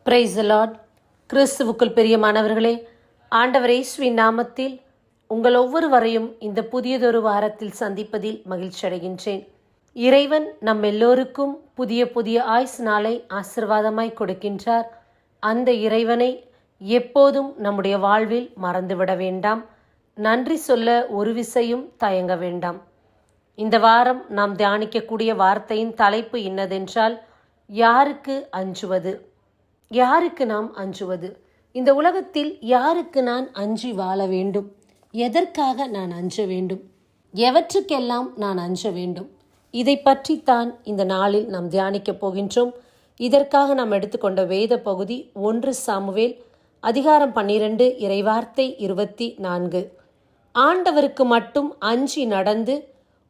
Praise the Lord. கிறிஸ்துவுக்குள் பிரியமானவர்களே, ஆண்டவர் இயேசுவின் நாமத்தில் உங்கள் ஒவ்வொருவரையும் இந்த புதியதொரு வாரத்தில் சந்திப்பதில் மகிழ்ச்சி அடைகின்றேன். இறைவன் நம் எல்லோருக்கும் புதிய புதிய ஆயுசு நாளை ஆசீர்வாதமாய் கொடுக்கின்றார். அந்த இறைவனை எப்போதும் நம்முடைய வாழ்வில் மறந்துவிட வேண்டாம். நன்றி சொல்ல ஒரு விசையும் தயங்க வேண்டாம். இந்த வாரம் நாம் தியானிக்கக்கூடிய வார்த்தையின் தலைப்பு இன்னதென்றால், யாருக்கு அஞ்சுவது? யாருக்கு நாம் அஞ்சுவது? இந்த உலகத்தில் யாருக்கு நான் அஞ்சி வாழ வேண்டும்? எதற்காக நான் அஞ்ச வேண்டும்? எவற்றுக்கெல்லாம் நான் அஞ்ச வேண்டும்? இதை பற்றித்தான் இந்த நாளில் நாம் தியானிக்கப் போகின்றோம். இதற்காக நாம் எடுத்துக்கொண்ட வேத பகுதி 1 சாமுவேல் அதிகாரம் 12 இறைவார்த்தை 24. ஆண்டவருக்கு மட்டும் அஞ்சி நடந்து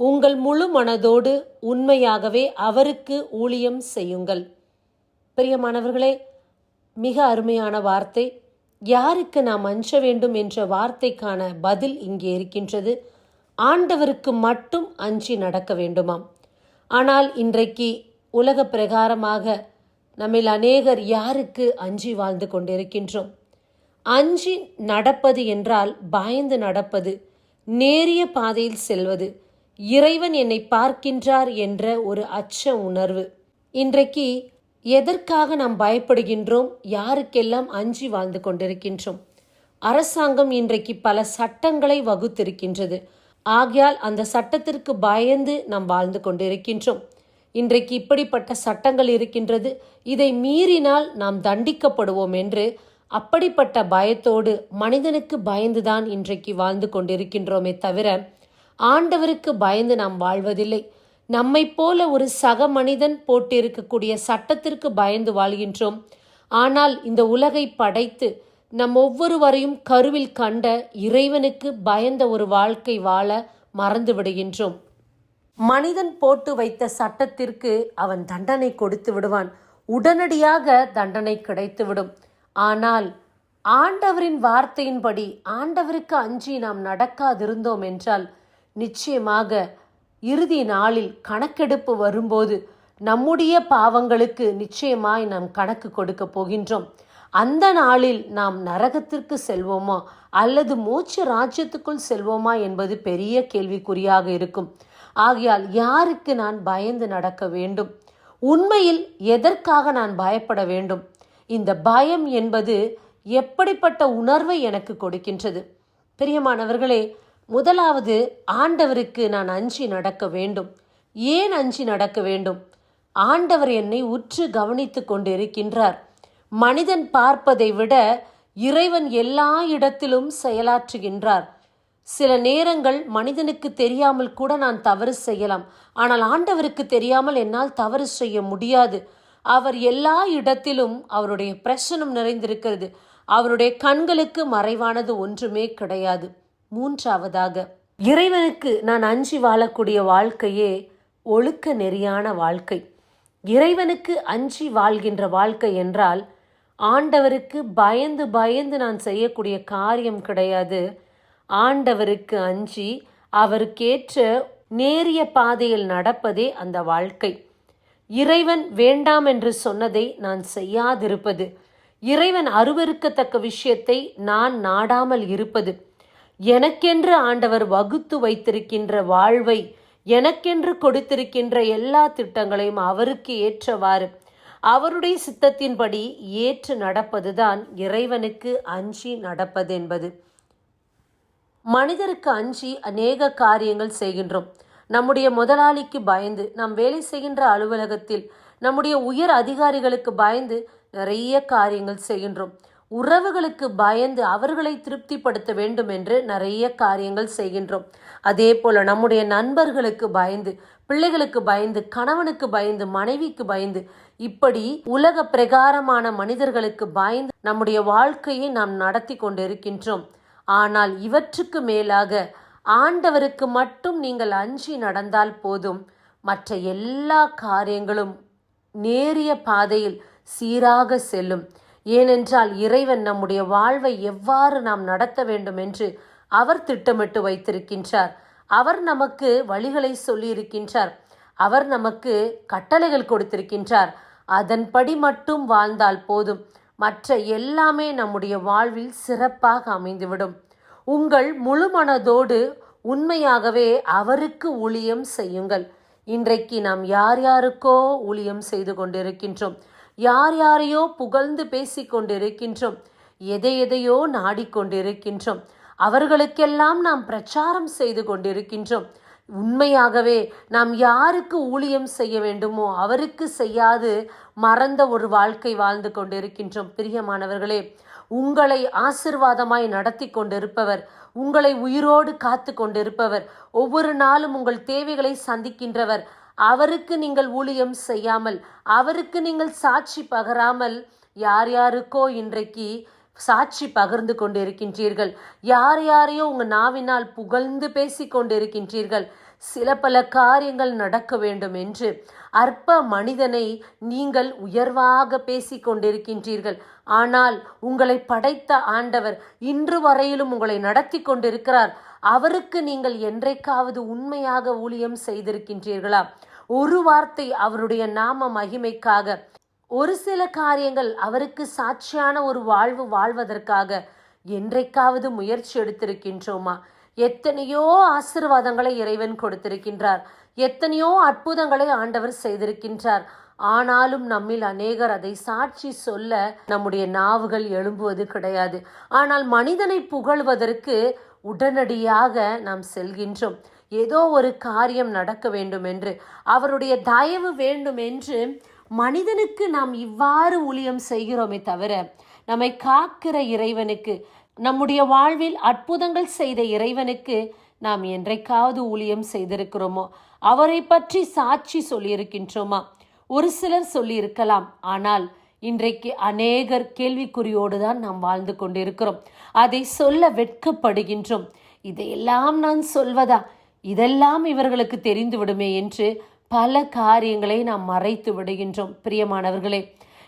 உங்கள் முழு மனதோடு உண்மையாகவே அவருக்கு ஊழியம் செய்யுங்கள். பிரியமானவர்களே, மிக அருமையான வார்த்தை. யாருக்கு நாம் அஞ்ச வேண்டும் என்ற வார்த்தைக்கான பதில் இங்கே இருக்கின்றது. ஆண்டவருக்கு மட்டும் அஞ்சி நடக்க வேண்டுமாம். ஆனால் இன்றைக்கு உலக பிரகாரமாக நம்மில் அநேகர் யாருக்கு அஞ்சி வாழ்ந்து கொண்டிருக்கின்றோம்? அஞ்சி நடப்பது என்றால் பயந்து நடப்பது, நேரிய பாதையில் செல்வது, இறைவன் என்னை பார்க்கின்றார் என்ற ஒரு அச்ச உணர்வு. இன்றைக்கு எதற்காக நாம் பயப்படுகின்றோம்? யாருக்கெல்லாம் அஞ்சி வாழ்ந்து கொண்டிருக்கின்றோம்? அரசாங்கம் இன்றைக்கு பல சட்டங்களை வகுத்திருக்கின்றது. ஆகையால் அந்த சட்டத்திற்கு பயந்து நாம் வாழ்ந்து கொண்டிருக்கின்றோம். இன்றைக்கு இப்படிப்பட்ட சட்டங்கள் இருக்கின்றது, இதை மீறினால் நாம் தண்டிக்கப்படுவோம் என்று அப்படிப்பட்ட பயத்தோடு மனிதனுக்கு பயந்துதான் இன்றைக்கு வாழ்ந்து கொண்டிருக்கின்றோமே தவிர ஆண்டவருக்கு பயந்து நாம் வாழ்வதில்லை. நம்மை போல ஒரு சக மனிதன் போட்டிருக்கக்கூடிய சட்டத்திற்கு பயந்து வாழ்கின்றோம். ஆனால் இந்த உலகை படைத்து நம் ஒவ்வொருவரையும் கருவில் கண்ட இறைவனுக்கு பயந்த ஒரு வாழ்க்கை வாழ மறந்து விடுகின்றோம். மனிதன் போட்டு வைத்த சட்டத்திற்கு அவன் தண்டனை கொடுத்து விடுவான், உடனடியாக தண்டனை கிடைத்துவிடும். ஆனால் ஆண்டவரின் வார்த்தையின்படி ஆண்டவருக்கு அஞ்சி நாம் நடக்காதிருந்தோம் என்றால் நிச்சயமாக இறுதி நாளில் கணக்கெடுப்பு வரும்போது நம்முடைய பாவங்களுக்கு நிச்சயமாய் நாம் கணக்கு கொடுக்க போகின்றோம். அந்த நாளில் நாம் நரகத்திற்கு செல்வோமா அல்லது மோட்ச ராஜ்யத்துக்குள் செல்வோமா என்பது பெரிய கேள்விக்குறியாக இருக்கும். ஆகையால் யாருக்கு நான் பயந்து நடக்க வேண்டும்? உண்மையில் எதற்காக நான் பயப்பட வேண்டும்? இந்த பயம் என்பது எப்படிப்பட்ட உணர்வை எனக்கு கொடுக்கின்றது? பிரியமானவர்களே, முதலாவது, ஆண்டவருக்கு நான் அஞ்சி நடக்க வேண்டும். ஏன் அஞ்சி நடக்க வேண்டும்? ஆண்டவர் என்னை உற்று கவனித்து கொண்டிருக்கின்றார். மனிதன் பார்ப்பதை விட இறைவன் எல்லா இடத்திலும் செயலாற்றுகின்றார். சில நேரங்கள் மனிதனுக்கு தெரியாமல் கூட நான் தவறு செய்யலாம். ஆனால் ஆண்டவருக்கு தெரியாமல் என்னால் தவறு செய்ய முடியாது. அவர் எல்லா இடத்திலும் அவருடைய பிரசன்னம் நிறைந்திருக்கிறது. அவருடைய கண்களுக்கு மறைவானது ஒன்றுமே கிடையாது. மூன்றாவதாக, இறைவனுக்கு நான் அஞ்சி வாழக்கூடிய வாழ்க்கையே ஒழுக்க நெறியான வாழ்க்கை. இறைவனுக்கு அஞ்சி வாழ்கின்ற வாழ்க்கை என்றால் ஆண்டவருக்கு பயந்து பயந்து நான் செய்யக்கூடிய காரியம் கிடையாது. ஆண்டவருக்கு அஞ்சி அவருக்கேற்ற நேரிய பாதையில் நடப்பதே அந்த வாழ்க்கை. இறைவன் வேண்டாம் என்று சொன்னதை நான் செய்யாதிருப்பது, இறைவன் அருவருக்கத்தக்க விஷயத்தை நான் நாடாமல் இருப்பது, எனக்கென்று ஆண்டவர் வகுத்து வைத்திருக்கின்ற வாழ்வை, எனக்கென்று கொடுத்திருக்கின்ற எல்லா திட்டங்களையும் அவருக்கு ஏற்றவாறு அவருடைய சித்தத்தின்படி ஏற்று நடப்பதுதான் இறைவனுக்கு அஞ்சி நடப்பது என்பது. மனிதருக்கு அஞ்சி அநேக காரியங்கள் செய்கின்றோம். நம்முடைய முதலாளிக்கு பயந்து, நாம் வேலை செய்கின்ற அலுவலகத்தில் நம்முடைய உயர் அதிகாரிகளுக்கு பயந்து நிறைய காரியங்கள் செய்கின்றோம். உறவுகளுக்கு பயந்து அவர்களை திருப்திப்படுத்த வேண்டும் என்று நிறைய காரியங்கள் செய்கின்றோம். அதே போல நம்முடைய நண்பர்களுக்கு பயந்து, பிள்ளைகளுக்கு பயந்து, கணவனுக்கு பயந்து, மனைவிக்கு பயந்து, இப்படி உலக பிரகாரமான மனிதர்களுக்கு பயந்து நம்முடைய வாழ்க்கையை நாம் நடத்தி கொண்டிருக்கின்றோம். ஆனால் இவற்றுக்கு மேலாக ஆண்டவருக்கு மட்டும் நீங்கள் அஞ்சி நடந்தால் போதும். மற்ற எல்லா காரியங்களும் நேரிய பாதையில் சீராக செல்லும். ஏனென்றால் இறைவன் நம்முடைய வாழ்வை எவ்வாறு நாம் நடத்த வேண்டும் என்று அவர் திட்டமிட்டு வைத்திருக்கின்றார். அவர் நமக்கு வழிகளை சொல்லியிருக்கின்றார். அவர் நமக்கு கட்டளைகள் கொடுத்திருக்கின்றார். அதன்படி மட்டும் வாழ்ந்தால் போதும். மற்ற எல்லாமே நம்முடைய வாழ்வில் சிறப்பாக அமைந்துவிடும். உங்கள் முழு மனதோடு உண்மையாகவே அவருக்கு ஊழியம் செய்யுங்கள். இன்றைக்கு நாம் யார் யாருக்கோ ஊழியம் செய்து கொண்டிருக்கின்றோம், யார் யாரையோ புகழ்ந்து பேசிக் கொண்டிருக்கின்றோம், எதையோ நாடிக்கொண்டிருக்கின்றோம், அவர்களுக்கெல்லாம் நாம் பிரச்சாரம் செய்து கொண்டிருக்கின்றோம். உண்மையாகவே நாம் யாருக்கு ஊழியம் செய்ய வேண்டுமோ அவருக்கு செய்யாது மறந்த ஒரு வாழ்க்கை வாழ்ந்து கொண்டிருக்கின்றோம். பிரியமானவர்களே, உங்களை ஆசீர்வாதமாய் நடத்தி கொண்டிருப்பவர், உங்களை உயிரோடு காத்து கொண்டிருப்பவர், ஒவ்வொரு நாளும் உங்கள் தேவைகளை சந்திக்கின்றவர், அவருக்கு நீங்கள் ஊழியம் செய்யாமல், அவருக்கு நீங்கள் சாட்சி பகராமல் யார் யாருக்கோ இன்றைக்கு சாட்சி பகிர்ந்து கொண்டிருக்கின்றீர்கள். யார் யாரையோ உங்கள் நாவினால் புகழ்ந்து பேசி கொண்டிருக்கின்றீர்கள். சில பல காரியங்கள் நடக்க வேண்டும் என்று அற்ப மனிதனை நீங்கள் உயர்வாக பேசி கொண்டிருக்கின்றீர்கள். ஆனால் உங்களை படைத்த ஆண்டவர் இன்று வரையிலும் உங்களை நடத்தி கொண்டிருக்கிறார். அவருக்கு நீங்கள் என்றைக்காவது உண்மையாக ஊழியம் செய்திருக்கின்றீர்களா? ஒரு வார்த்தை அவருடைய நாம மகிமைக்காக, ஒரு சில காரியங்கள் அவருக்கு சாட்சியான ஒரு வாழ்வு வாழ்வதற்காக என்றைக்காவது முயற்சி எடுத்திருக்கின்றோமா? எத்தனையோ ஆசீர்வாதங்களை இறைவன் கொடுத்திருக்கின்றார், எத்தனையோ அற்புதங்களை ஆண்டவர் செய்திருக்கின்றார். ஆனாலும் நம்மில் அநேகர் அதை சாட்சி சொல்ல நம்முடைய நாவுகள் எழும்புவது கிடையாது. ஆனால் மனிதனை புகழ்வதற்கு உடனடியாக நாம் செல்கின்றோம். ஏதோ ஒரு காரியம் நடக்க வேண்டும் என்று, அவருடைய தயவு வேண்டும் என்று மனிதனுக்கு நாம் இவ்வாறு ஊழியம் செய்கிறோமே தவிர, நம்மை காக்கிற இறைவனுக்கு, நம்முடைய வாழ்வில் அற்புதங்கள் செய்த இறைவனுக்கு நாம் என்றைக்காவது ஊழியம் செய்திருக்கிறோமோ? அவரை பற்றி சாட்சி சொல்லியிருக்கின்றோமா? ஒரு சிலர் சொல்லியிருக்கலாம், ஆனால் இன்றைக்கு அநேகர் கேள்விக்குறியோடு தான் நாம் வாழ்ந்து கொண்டிருக்கிறோம். அதை சொல்ல வெட்கப்படுகின்றோம். இதையெல்லாம் நான் சொல்வதா? இதெல்லாம் இவர்களுக்கு தெரிந்து விடுமே என்று பல காரியங்களை நாம் மறைத்து விடுகின்றோம். பிரியமானவர்களே,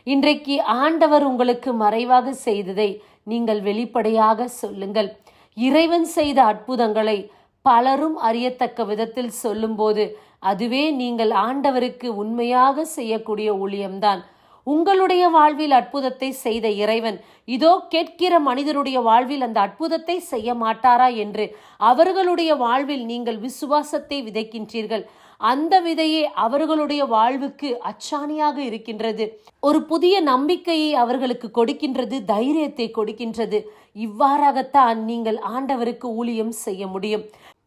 இன்றைக்கு ஆண்டவர் உங்களுக்கு மறைவாக செய்ததை நீங்கள் வெளிப்படையாக சொல்லுங்கள். இறைவன் செய்த அற்புதங்களை பலரும் அறியத்தக்க விதத்தில் சொல்லும்போது அதுவே நீங்கள் ஆண்டவருக்கு உண்மையாக செய்யக்கூடிய ஊழியம்தான். உங்களுடைய வாழ்வில் அற்புதத்தை செய்த இறைவன் இதோ கேட்கிற மனிதருடைய வாழ்வில் அந்த அற்புதத்தை செய்ய மாட்டாரா என்று அவர்களுடைய வாழ்வில் நீங்கள் விசுவாசத்தை விதைக்கின்றீர்கள். அந்த விதையே அவர்களுடைய வாழ்வுக்கு அச்சாணியாக இருக்கின்றது. ஒரு புதிய நம்பிக்கையை அவர்களுக்கு கொடுக்கின்றது, தைரியத்தை கொடுக்கின்றது. இவ்வாறாகத்தான் நீங்கள் ஆண்டவருக்கு ஊழியம் செய்ய முடியும்.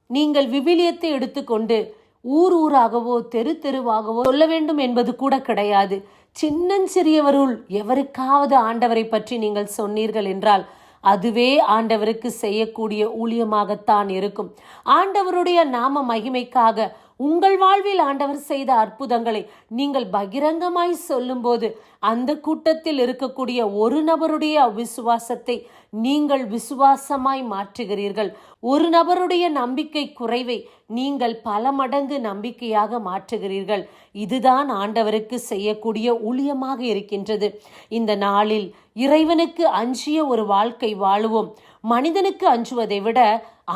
நீங்கள் விவிலியத்தை எடுத்துக்கொண்டு ஊர் ஊராகவோ தெரு தெருவாகவோ சொல்ல வேண்டும் என்பது கூட கிடையாது. சின்னஞ்சிறியவருள் எவருக்காவது ஆண்டவரை பற்றி நீங்கள் சொன்னீர்கள் என்றால் அதுவே ஆண்டவருக்கு செய்யக்கூடிய ஊழியமாகத்தான் இருக்கும். ஆண்டவருடைய நாம மகிமைக்காக உங்கள் வாழ்வில் ஆண்டவர் செய்த அற்புதங்களை நீங்கள் பகிரங்கமாய் சொல்லும்போது அந்த கூட்டத்தில் இருக்கக்கூடிய ஒரு நபருடைய அவிசுவாசத்தை நீங்கள் விசுவாசமாய் மாற்றுகிறீர்கள். ஒரு நபருடைய நம்பிக்கை குறைவை நீங்கள் பல மடங்கு நம்பிக்கையாக மாற்றுகிறீர்கள். இதுதான் ஆண்டவருக்கு செய்யக்கூடிய ஊழியமாக இருக்கின்றது. இந்த நாளில் இறைவனுக்கு அஞ்சிய ஒரு வாழ்க்கை வாழுவோம். மனிதனுக்கு அஞ்சுவதை விட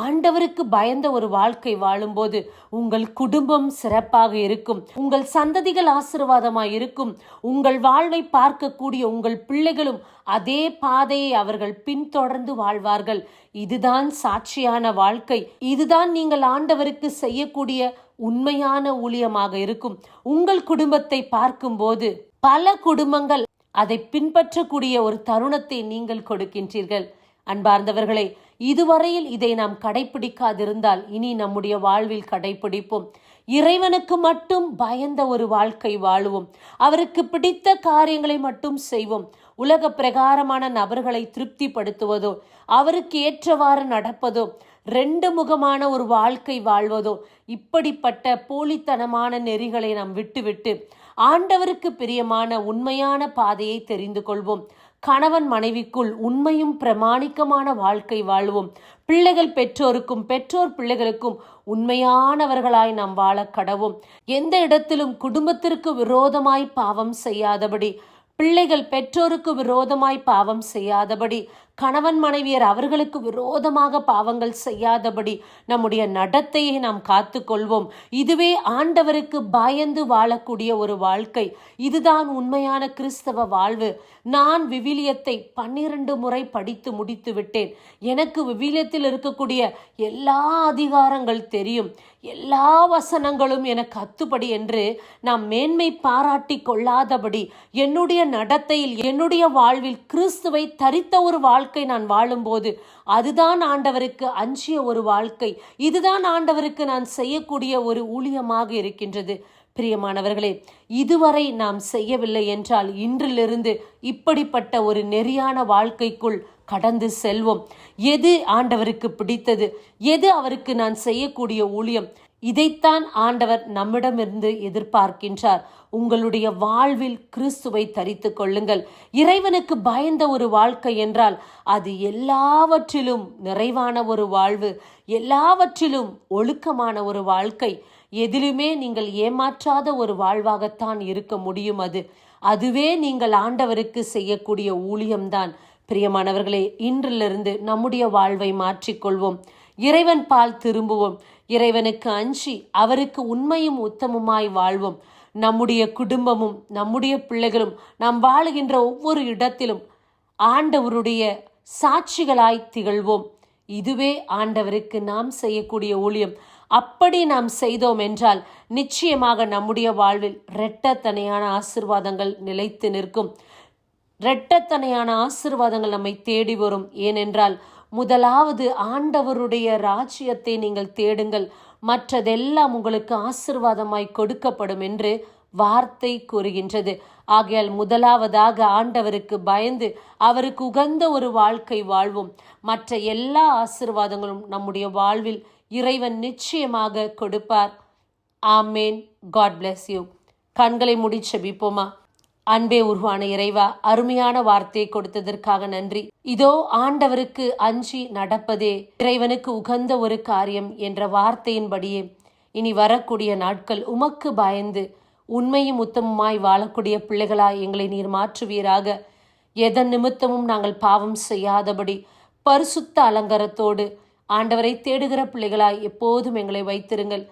ஆண்டவருக்கு பயந்த ஒரு வாழ்க்கை வாழும்போது உங்கள் குடும்பம் சிறப்பாக இருக்கும், உங்கள் சந்ததிகள் ஆசீர்வாதமாய் இருக்கும். உங்கள் வாழ்வை பார்க்கக்கூடிய உங்கள் பிள்ளைகளும் அதே பாதையை அவர்கள் பின்தொடர்ந்து வாழ்வார்கள். இதுதான் சாட்சியான வாழ்க்கை. இதுதான் நீங்கள் ஆண்டவருக்கு செய்யக்கூடிய உண்மையான ஊழியமாக இருக்கும். உங்கள் குடும்பத்தை பார்க்கும்போது பல குடும்பங்கள் அதை பின்பற்றக்கூடிய ஒரு தருணத்தை நீங்கள் கொடுக்கின்றீர்கள். அன்பார்ந்தவர்களே, இதுவரையில் இதை நாம் கடைபிடிக்காதிருந்தால் இனி நம்முடைய வாழ்வில் கடைபிடிப்போம். இறைவனுக்கு மட்டும் பயந்த ஒரு வாழ்க்கை வாழுவோம். அவருக்கு பிடித்த காரியங்களை மட்டும் செய்வோம். உலக பிரகாரமான நபர்களை திருப்திப்படுத்துவதோ, அவருக்கு ஏற்றவாறு நடப்பதோ, 2 முகமான ஒரு வாழ்க்கை வாழ்வதோ, இப்படிப்பட்ட போலித்தனமான நெறிகளை நாம் விட்டுவிட்டு ஆண்டவருக்கு பிரியமான உண்மையான பாதையை தெரிந்து கொள்வோம். கணவன் மனைவிக்குள் உண்மையும் பிரமாணிக்கமான வாழ்க்கை வாழ்வோம். பிள்ளைகள் பெற்றோருக்கும் பெற்றோர் பிள்ளைகளுக்கும் உண்மையானவர்களாய் நாம் வாழ கடவோம். எந்த இடத்திலும் குடும்பத்திற்கு விரோதமாய் பாவம் செய்யாதபடி, பிள்ளைகள் பெற்றோருக்கு விரோதமாய் பாவம் செய்யாதபடி, கணவன் மனைவியர் அவர்களுக்கு விரோதமாக பாவங்கள் செய்யாதபடி நம்முடைய நடத்தையை நாம் காத்து கொள்வோம். இதுவே ஆண்டவருக்கு பயந்து வாழக்கூடிய ஒரு வாழ்க்கை. இதுதான் உண்மையான கிறிஸ்தவ வாழ்வு. நான் விவிலியத்தை 12 முறை படித்து முடித்து விட்டேன். எனக்கு விவிலியத்தில் இருக்கக்கூடிய எல்லா அதிகாரங்கள் தெரியும், எல்லா வசனங்களும் எனக்கு அத்துப்படி என்று நாம் மேன்மை பாராட்டி கொள்ளாதபடி, என்னுடைய நடத்தையில் என்னுடைய வாழ்வில் கிறிஸ்துவை தரித்த ஒரு வாழ்க்கை நான் வாழும்போது அதுதான் ஆண்டவருக்கு அஞ்சிய ஒரு வாழ்க்கை. இதுதான் ஆண்டவருக்கு நான் செய்யக்கூடிய ஒரு ஊழியமாக இருக்கின்றது. பிரியமானவர்களே, இதுவரை நாம் செய்யவில்லை என்றால் இன்றிலிருந்து இப்படிப்பட்ட ஒரு நெறியான வாழ்க்கைக்குள் கடந்து செல்வோம். எது ஆண்டவருக்கு பிடித்தது, எது அவருக்கு நான் செய்யக்கூடிய ஊழியம், இதைத்தான் ஆண்டவர் நம்மிடமிருந்து எதிர்பார்க்கின்றார். உங்களுடைய வாழ்வில் கிறிஸ்துவை தரித்து கொள்ளுங்கள். இறைவனுக்கு பயந்த ஒரு வாழ்க்கை என்றால் அது எல்லாவற்றிலும் நிறைவான ஒரு வாழ்வு, எல்லாவற்றிலும் ஒழுக்கமான ஒரு வாழ்க்கை. எதிலுமே நீங்கள் ஏமாற்றாத ஒரு வாழ்வாகத்தான் இருக்க முடியும். அதுவே நீங்கள் ஆண்டவருக்கு செய்யக்கூடிய ஊழியம்தான். பிரியமானவர்களே, இன்றிலிருந்து நம்முடைய வாழ்வை மாற்றிக்கொள்வோம். இறைவன் பால் திரும்புவோம். இறைவனுக்கு அஞ்சி அவருக்கு உண்மையும் உத்தமுமாய் வாழ்வோம். நம்முடைய குடும்பமும் நம்முடைய பிள்ளைகளும் நாம் வாழுகின்ற ஒவ்வொரு இடத்திலும் ஆண்டவருடைய சாட்சிகளாய் திகழ்வோம். இதுவே ஆண்டவருக்கு நாம் செய்யக்கூடிய ஊழியம். அப்படி நாம் செய்தோம் என்றால் நிச்சயமாக நம்முடைய வாழ்வில் இரட்டத்தனையான ஆசீர்வாதங்கள் நிலைத்து நிற்கும். இரட்டத்தனையான ஆசீர்வாதங்கள் நம்மை தேடி வரும். ஏனென்றால் முதலாவது ஆண்டவருடைய ராஜ்யத்தை நீங்கள் தேடுங்கள், மற்றதெல்லாம் உங்களுக்கு ஆசீர்வாதமாய் கொடுக்கப்படும் என்று வார்த்தை கூறுகின்றது. ஆகையால் முதலாவதாக ஆண்டவருக்கு பயந்து அவருக்கு உகந்த ஒரு வாழ்க்கை வாழ்வோம். மற்ற எல்லா ஆசீர்வாதங்களும் நம்முடைய வாழ்வில் இறைவன் நிச்சயமாக கொடுப்பார். ஆமேன். God bless you. கண்களை மூடி செபிப்போமா. அன்பே உருவான இறைவா, அருமையான வார்த்தையை கொடுத்ததற்காக நன்றி. இதோ ஆண்டவருக்கு அஞ்சி நடப்பதே இறைவனுக்கு உகந்த ஒரு காரியம் என்ற வார்த்தையின்படியே இனி வரக்கூடிய நாட்கள் உமக்கு பயந்து உண்மையும் உத்தமுமாய் வாழக்கூடிய பிள்ளைகளாய் எங்களை நீர் மாற்றுவீராக. எதன் நிமித்தமும் நாங்கள் பாவம் செய்யாதபடி பரிசுத்த அலங்காரத்தோடு ஆண்டவரை தேடுகிற பிள்ளைகளாய் எப்போதும் எங்களை வைத்திருங்கள்.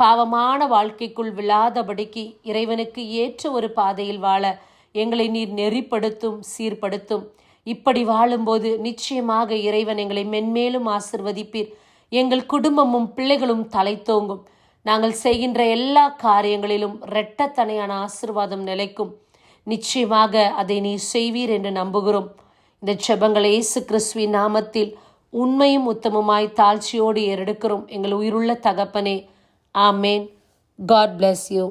பாவமான வாழ்க்கைக்குள் விழாதபடிக்கு இறைவனுக்கு ஏற்ற ஒரு பாதையில் வாழ எங்களை நீர் நெறிப்படுத்தும், சீர்படுத்தும். இப்படி வாழும்போது நிச்சயமாக இறைவன் எங்களை மென்மேலும் ஆசிர்வதிப்பீர். எங்கள் குடும்பமும் பிள்ளைகளும் தலைத்தோங்கும். நாங்கள் செய்கின்ற எல்லா காரியங்களிலும் இரட்டத்தனையான ஆசீர்வாதம் நிலைக்கும். நிச்சயமாக அதை நீ செய்வீர் என்று நம்புகிறோம். இந்த ஜெபங்களை இயேசு கிறிஸ்துவின் நாமத்தில் உண்மையும் உத்தமுமாய் தாழ்ச்சியோடு ஏறெடுக்கிறோம் எங்கள் உயிருள்ள தகப்பனே. ஆமேன். God bless you.